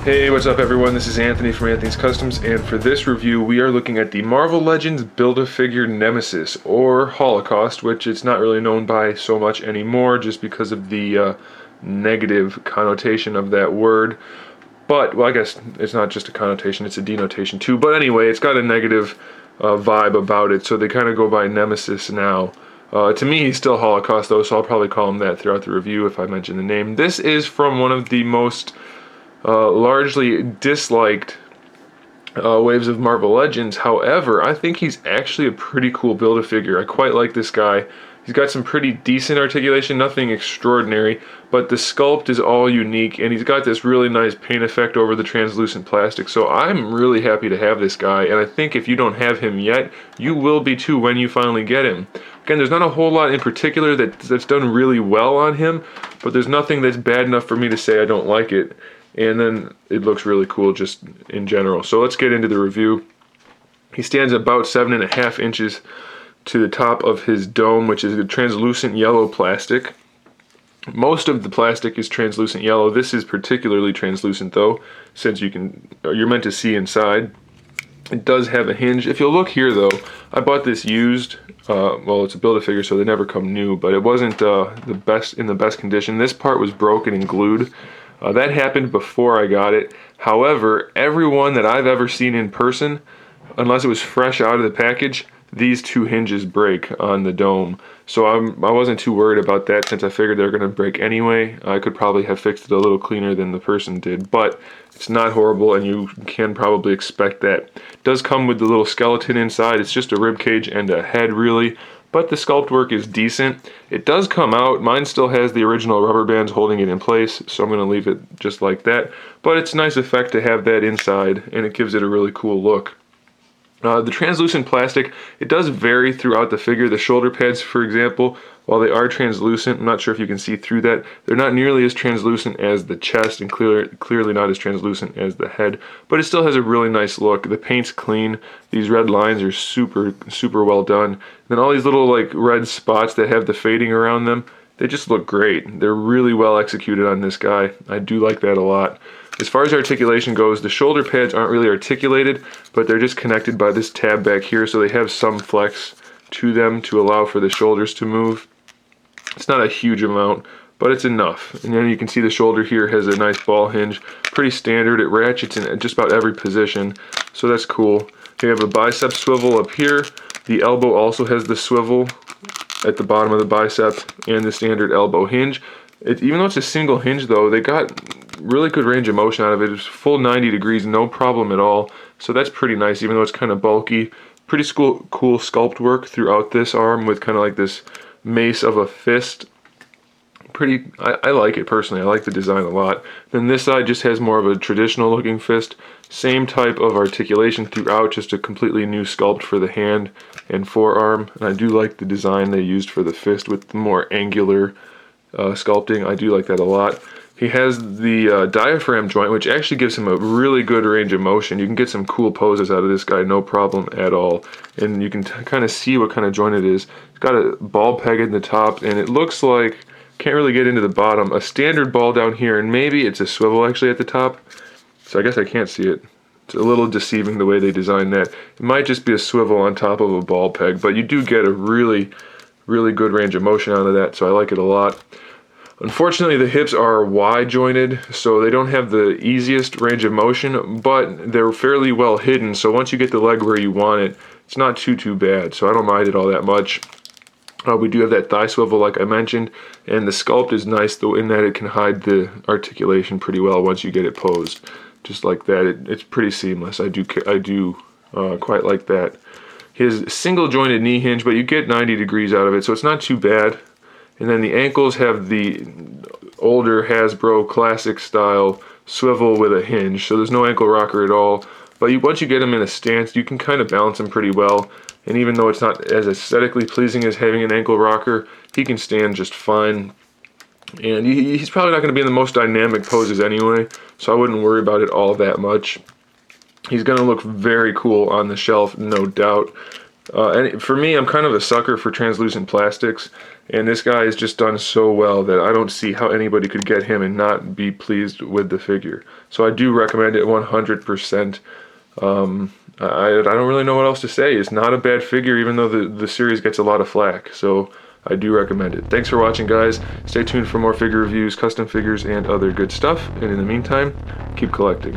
Hey, what's up everyone? This is Anthony from Anthony's Customs, and for this review we are looking at the Marvel Legends Build-A-Figure Nemesis, or Holocaust, which it's not really known by so much anymore just because of the negative connotation of that word. But, well, I guess it's not just a connotation, it's a denotation too. But anyway, it's got a negative vibe about it, so they kind of go by Nemesis now. To me, he's still Holocaust though, so I'll probably call him that throughout the review if I mention the name. This is from one of the most largely disliked waves of Marvel Legends. However, I think he's actually a pretty cool Build-A-Figure. I quite like this guy. He's got some pretty decent articulation, nothing extraordinary, but the sculpt is all unique, and he's got this really nice paint effect over the translucent plastic, so I'm really happy to have this guy, and I think if you don't have him yet, you will be too when you finally get him. Again, there's not a whole lot in particular that's done really well on him, but there's nothing that's bad enough for me to say I don't like it. And then it looks really cool just in general. So let's get into the review. He stands about 7.5 inches to the top of his dome, which is a translucent yellow plastic. Most of the plastic is translucent yellow. This is particularly translucent though, since you're meant to see inside. It does have a hinge. If you'll look here though, I bought this used. Well, it's a Build-A-Figure, so they never come new, but it wasn't in the best condition. This part was broken and glued. That happened before I got it. However, everyone that I've ever seen in person, unless it was fresh out of the package, these two hinges break on the dome. So I wasn't too worried about that, since I figured they were going to break anyway. I could probably have fixed it a little cleaner than the person did, but it's not horrible, and you can probably expect that. It does come with the little skeleton inside. It's just a rib cage and a head, really. But the sculpt work is decent. It does come out. Mine still has the original rubber bands holding it in place, so I'm going to leave it just like that. But it's a nice effect to have that inside, and it gives it a really cool look. The translucent plastic, it does vary throughout the figure. The shoulder pads, for example, while they are translucent, I'm not sure if you can see through that, they're not nearly as translucent as the chest, and clearly not as translucent as the head, but it still has a really nice look. The paint's clean. These red lines are super well done. And then all these little like red spots that have the fading around them, they just look great. They're really well executed on this guy. I do like that a lot. As far as articulation goes, the shoulder pads aren't really articulated, but they're just connected by this tab back here, so they have some flex to them to allow for the shoulders to move. It's not a huge amount, but it's enough. And then you can see the shoulder here has a nice ball hinge. Pretty standard. It ratchets in just about every position, so that's cool. You have a bicep swivel up here. The elbow also has the swivel at the bottom of the bicep and the standard elbow hinge. Even though it's a single hinge though, they got really good range of motion out of it. It's full 90 degrees, no problem at all. So that's pretty nice, even though it's kind of bulky. Pretty cool sculpt work throughout this arm with kind of like this mace of a fist. I like it personally. I like the design a lot. Then this side just has more of a traditional looking fist. Same type of articulation throughout, just a completely new sculpt for the hand and forearm. And I do like the design they used for the fist with the more angular sculpting. I do like that a lot. He has the diaphragm joint, which actually gives him a really good range of motion. You can get some cool poses out of this guy, no problem at all. And you can kind of see what kind of joint it is. It's got a ball peg in the top, and it looks like, can't really get into the bottom, a standard ball down here, and maybe it's a swivel actually at the top. So I guess I can't see it. It's a little deceiving the way they designed that. It might just be a swivel on top of a ball peg, but you do get a really good range of motion out of that, so I like it a lot. Unfortunately, the hips are wide jointed, so they don't have the easiest range of motion, but they're fairly well hidden, so once you get the leg where you want it, it's not too bad, so I don't mind it all that much. We do have that thigh swivel like I mentioned, and the sculpt is nice though in that it can hide the articulation pretty well once you get it posed. Just like that, it's pretty seamless. I do quite like that. His single jointed knee hinge, but you get 90 degrees out of it, so it's not too bad. And then the ankles have the older Hasbro classic style swivel with a hinge, so there's no ankle rocker at all. But once you get them in a stance, you can kind of balance them pretty well. And even though it's not as aesthetically pleasing as having an ankle rocker, he can stand just fine. And he's probably not going to be in the most dynamic poses anyway, so I wouldn't worry about it all that much. He's going to look very cool on the shelf, no doubt. And for me, I'm kind of a sucker for translucent plastics, and this guy is just done so well that I don't see how anybody could get him and not be pleased with the figure. So I do recommend it 100%. I don't really know what else to say. It's not a bad figure, even though the series gets a lot of flack. So I do recommend it. Thanks for watching, guys. Stay tuned for more figure reviews, custom figures, and other good stuff. And in the meantime, keep collecting.